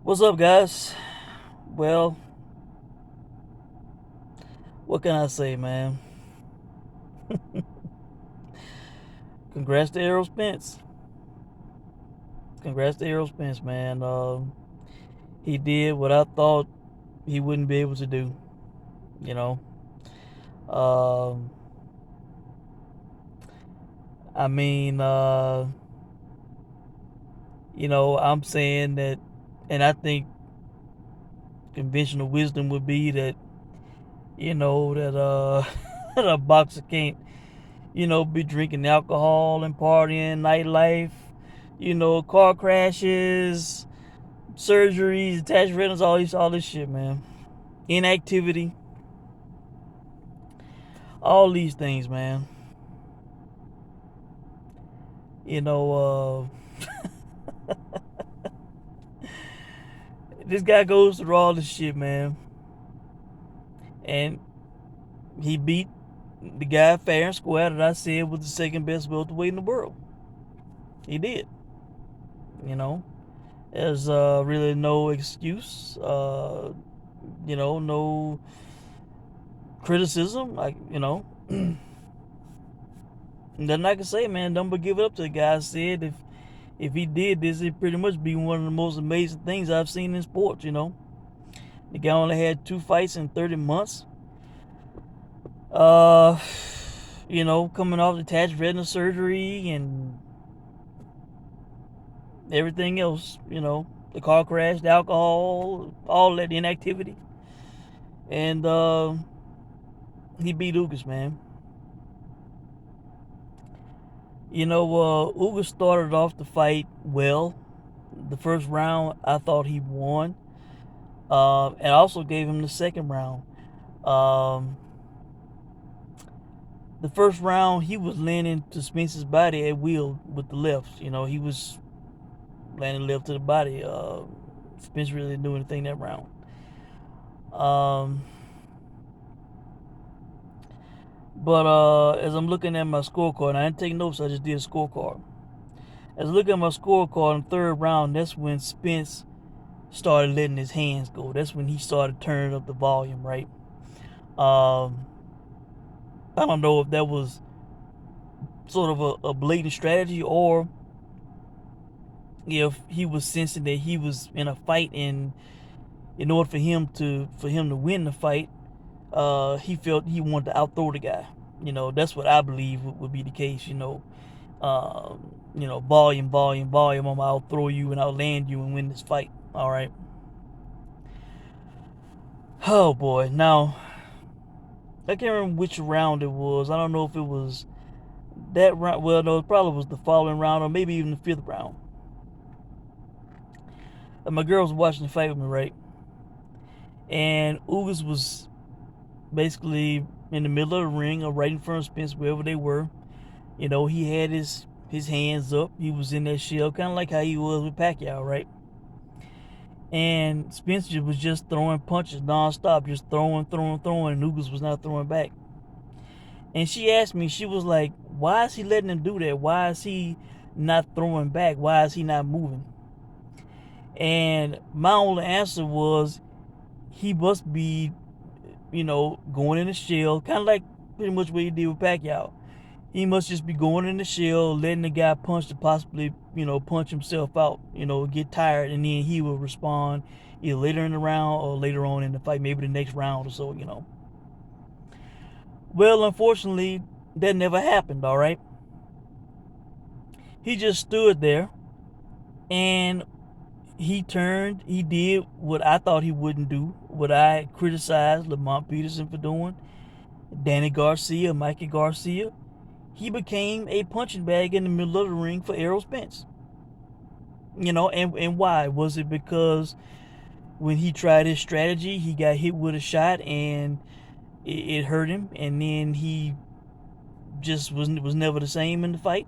What's up, guys? Well, what can I say, man? Congrats to Errol Spence. Congrats to Errol Spence, man. He did what I thought he wouldn't be able to do. You know, um, I mean, I'm saying that, and I think conventional wisdom would be that, that that a boxer can't, be drinking alcohol and partying, nightlife, car crashes, surgeries, attached retinas, all this shit, man. Inactivity, all these things, man. You know, this guy goes through all this shit, man, and he beat the guy fair and square that I said was the second best welterweight in the world. He did. You know, there's really no excuse. No criticism. Like, nothing I can say, man. Don't but give it up to the guy. I said if he did this, it'd pretty much be one of the most amazing things I've seen in sports. The guy only had 2 fights in 30 months. Uh, coming off detached retina surgery and everything else. The car crash, the alcohol, all that inactivity, and he beat Ugas, man. Ugas started off the fight well. The first round, I thought he won. And also gave him the second round. Um, the first round, he was landing to Spence's body at will with the left. He was landing left to the body. Spence really didn't do anything that round. But as I'm looking at my scorecard, I didn't take notes, I just did a scorecard. As I look at my scorecard in the third round, that's when Spence started letting his hands go. That's when he started turning up the volume, right? Um, I don't know if that was sort of a blatant strategy or if he was sensing that he was in a fight, and in order for him to win the fight, he felt he wanted to outthrow the guy. That's what I believe would be the case. Volume, volume, volume. I'm gonna outthrow you and outland you and win this fight. All right. Oh boy. Now I can't remember which round it was. I don't know if it was that round. Well, no, it probably was the following round or maybe even the fifth round. And my girl was watching the fight with me, right? And Ugas was basically in the middle of the ring or right in front of Spence, wherever they were. He had his hands up. He was in that shell, kind of like how he was with Pacquiao, right? And Spencer was just throwing punches nonstop, just throwing, and Ugas was not throwing back. And she asked me, she was like, why is he letting him do that? Why is he not throwing back? Why is he not moving? And my only answer was, he must be, going in the shell, kind of like pretty much what he did with Pacquiao. He must just be going in the shell, letting the guy punch to possibly, punch himself out, get tired, and then he will respond either later in the round or later on in the fight, maybe the next round or so. Well, unfortunately, that never happened, all right? He just stood there and he did what I thought he wouldn't do, what I criticized Lamont Peterson for doing, Danny Garcia, Mikey Garcia. He became a punching bag in the middle of the ring for Errol Spence. And why? Was it because when he tried his strategy, he got hit with a shot and it hurt him, and then he just was never the same in the fight?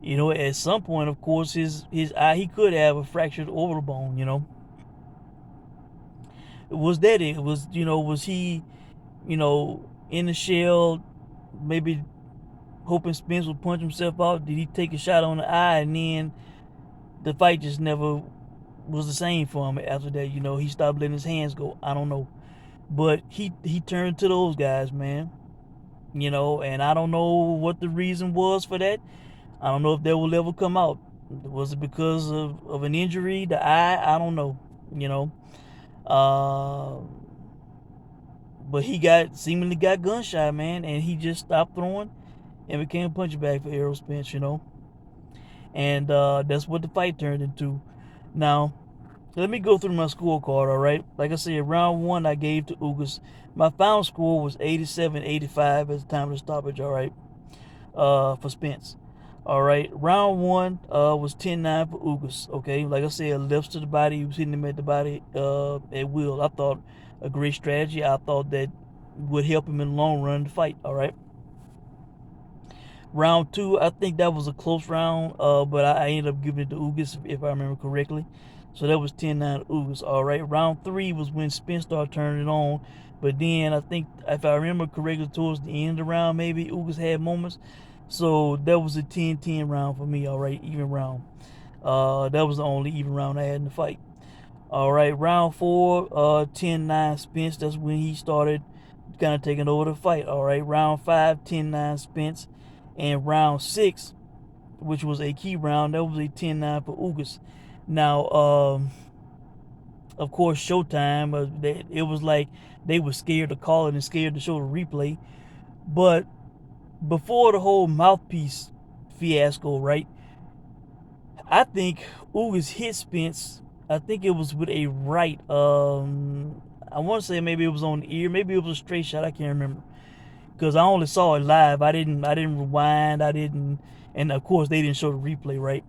At some point, of course, his eye, he could have a fractured orbital bone. Was that it? Was he, in the shell, maybe hoping Spence would punch himself out? Did he take a shot on the eye and then the fight just never was the same for him after that. You know, he stopped letting his hands go. I don't know, but he turned to those guys, man. You know, and I don't know what the reason was for that. I don't know if that will ever come out. Was it because of an injury, the eye? I don't know. You know, uh, but he seemingly got gunshot, man, and he just stopped throwing and became a punching bag for Errol Spence. You know, and that's what the fight turned into. Now, let me go through my scorecard, all right? Like I said, round one I gave to Ugas. My final score was 87-85 at the time of the stoppage, all right, for Spence. All right, round one was 10-9 for Ugas, okay? Like I said, lefts to the body. He was hitting him at the body at will. I thought a great strategy. I thought that would help him in the long run to fight, all right? Round two, I think that was a close round, but I ended up giving it to Ugas, if I remember correctly. So that was 10-9 Ugas. All right. Round three was when Spence started turning it on. But then I think, if I remember correctly, towards the end of the round, maybe Ugas had moments. So that was a 10-10 round for me. All right. Even round. That was the only even round I had in the fight. All right. Round four, 10-9 Spence. That's when he started kind of taking over the fight. All right. Round five, 10-9 Spence. And round six, which was a key round, that was a 10-9 for Ugas. Now, of course, Showtime, it was like they were scared to call it and scared to show the replay. But before the whole mouthpiece fiasco, right, I think Ugas hit Spence. I think it was with a right. I want to say maybe it was on the ear. Maybe it was a straight shot. I can't remember, because I only saw it live. I didn't rewind. And of course they didn't show the replay, right?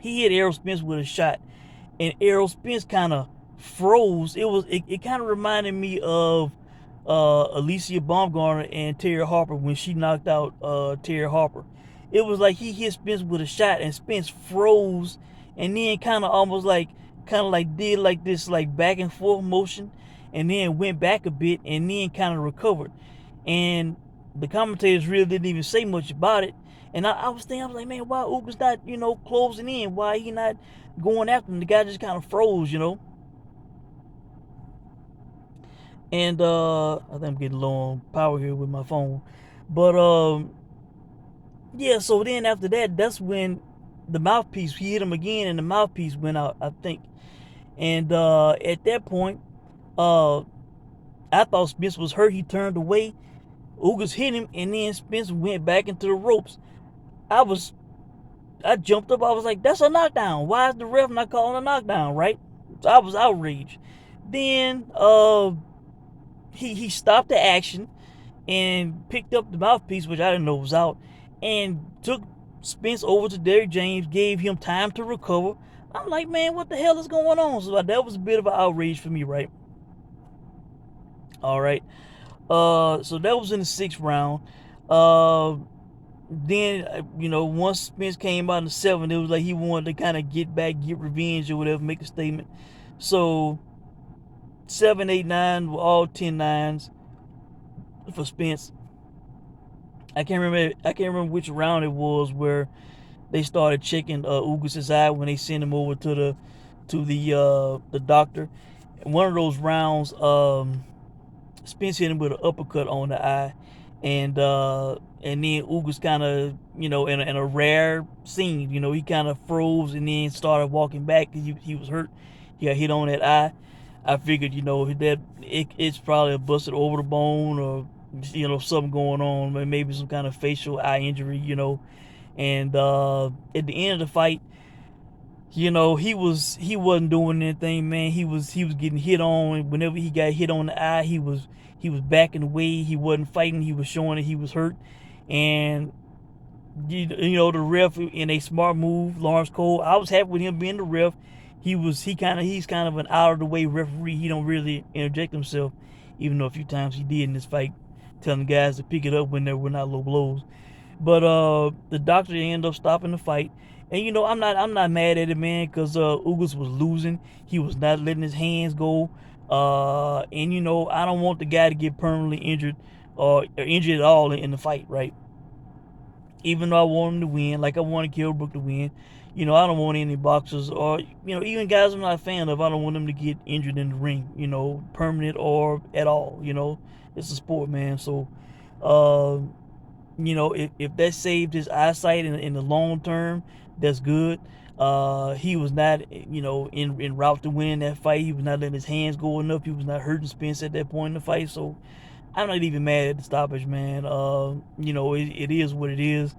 He hit Errol Spence with a shot, and Errol Spence kind of froze. It kind of reminded me of Alicia Baumgartner and Terry Harper when she knocked out Terry Harper. It was like he hit Spence with a shot, and Spence froze, and then kind of did like this like back and forth motion, and then went back a bit, and then kind of recovered. And the commentators really didn't even say much about it. And I was like, man, why Ugas not, closing in? Why he not going after him? The guy just kind of froze, And I think I'm getting low on power here with my phone. But yeah, so then after that, that's when the mouthpiece, he hit him again, and the mouthpiece went out, I think. And at that point, I thought Spence was hurt. He turned away. Ugas hit him, and then Spence went back into the ropes. I jumped up. I was like, that's a knockdown. Why is the ref not calling a knockdown, right? So I was outraged. Then he stopped the action and picked up the mouthpiece, which I didn't know was out, and took Spence over to Derrick James, gave him time to recover. I'm like, man, what the hell is going on? So that was a bit of an outrage for me, right? All right. So that was in the sixth round. Then, once Spence came out in the seventh, it was like he wanted to kind of get back, get revenge or whatever, make a statement. So 7, 8, 9 were all 10-9s for Spence. I can't remember which round it was where they started checking Ugas' eye when they sent him over to the doctor. In one of those rounds, Spence hit him with an uppercut on the eye, and then Ugas kind of, in a rare scene, he kind of froze and then started walking back because he was hurt. He got hit on that eye. I figured, that it's probably a busted orbital bone or, something going on, maybe some kind of facial eye injury, And at the end of the fight, he wasn't doing anything, man. He was getting hit on. Whenever he got hit on the eye, he was backing away. He wasn't fighting. He was showing that he was hurt. And the ref, in a smart move, Lawrence Cole, I was happy with him being the ref. He's kind of an out of the way referee. He don't really interject himself, even though a few times he did in this fight, telling guys to pick it up when there were not low blows. But the doctor ended up stopping the fight. And I'm not mad at it, man, because Ugas was losing. He was not letting his hands go. And I don't want the guy to get permanently injured or injured at all in the fight, right? Even though I want him to win, like I wanted Kell Brook to win, I don't want any boxers or even guys I'm not a fan of. I don't want them to get injured in the ring, permanent or at all. It's a sport, man. So, uh, if that saved his eyesight in the long term, that's good. He was not, in route to winning that fight. He was not letting his hands go enough. He was not hurting Spence at that point in the fight. So I'm not even mad at the stoppage, man. It is what it is.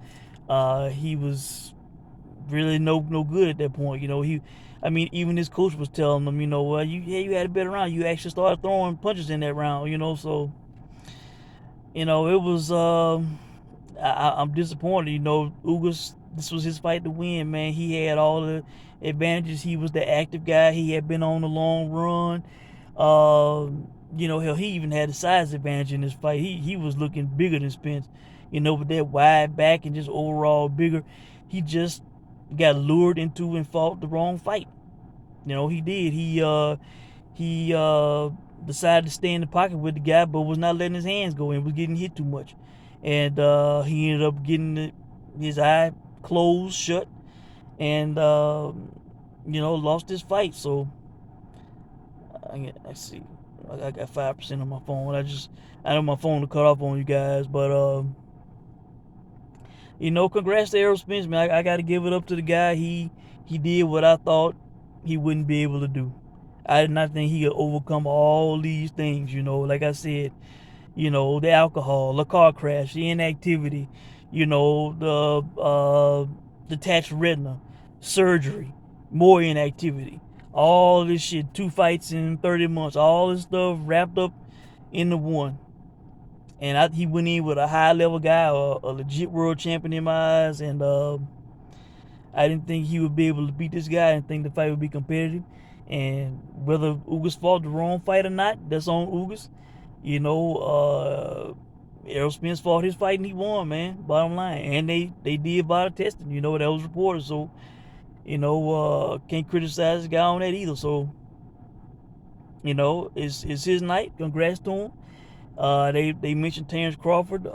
He was really no good at that point. Even his coach was telling him, well, you had a better round. You actually started throwing punches in that round. So it was. I'm disappointed. Ugas, this was his fight to win, man. He had all the advantages. He was the active guy. He had been on the long run. Hell, he even had a size advantage in this fight. He was looking bigger than Spence, with that wide back and just overall bigger. He just got lured into and fought the wrong fight. He did. He decided to stay in the pocket with the guy, but was not letting his hands go and was getting hit too much. And he ended up getting his eye closed shut and, lost his fight. So, I see. I got 5% on my phone. I know my phone to cut off on you guys, but, congrats to Errol Spence, man. I got to give it up to the guy. He did what I thought he wouldn't be able to do. I did not think he could overcome all these things, like I said, the alcohol, the car crash, the inactivity, the detached retina, surgery, more inactivity, all this shit, 2 fights in 30 months, all this stuff wrapped up into one. And he went in with a high level guy, a legit world champion in my eyes, and I didn't think he would be able to beat this guy. I didn't think the fight would be competitive. And whether Ugas fought the wrong fight or not, that's on Ugas. Errol Spence fought his fight and he won, man. Bottom line. And they did body testing, that was reported. So, can't criticize the guy on that either. So, it's his night. Congrats to him. They mentioned Terrence Crawford.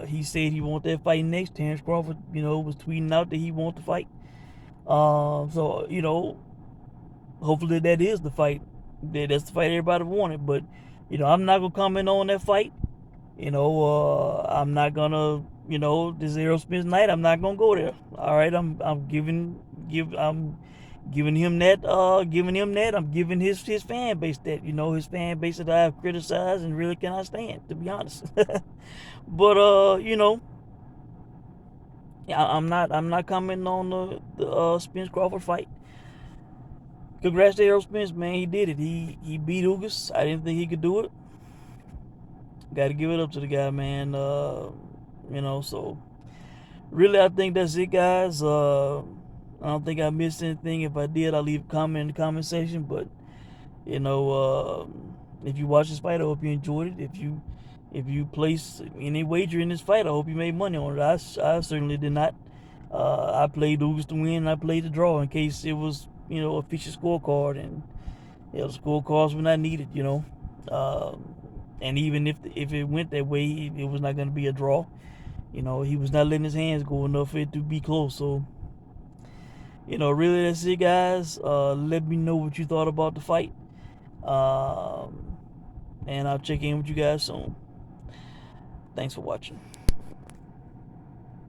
He said he want that fight next. Terrence Crawford, was tweeting out that he want the fight. So, hopefully that is the fight. That's the fight everybody wanted. But, I'm not gonna comment on that fight. I'm not gonna, this Errol Spence night. I'm not gonna go there. All right, I'm giving him that. I'm giving his fan base that. His fan base that I've criticized and really cannot stand, to be honest. But yeah, I'm not commenting on the Spence Crawford fight. Congrats to Errol Spence, man. He did it. He beat Ugas. I didn't think he could do it. Got to give it up to the guy, man. So really, I think that's it, guys. I don't think I missed anything. If I did, I'll leave a comment in the comment section. But if you watch this fight, I hope you enjoyed it. If you place any wager in this fight, I hope you made money on it. I certainly did not. I played Ugas to win, and I played the draw in case it was a official scorecard, and the scorecards were not needed. And even if it went that way, it was not going to be a draw. He was not letting his hands go enough for it to be close. So, really, that's it, guys. Let me know what you thought about the fight. And I'll check in with you guys soon. Thanks for watching.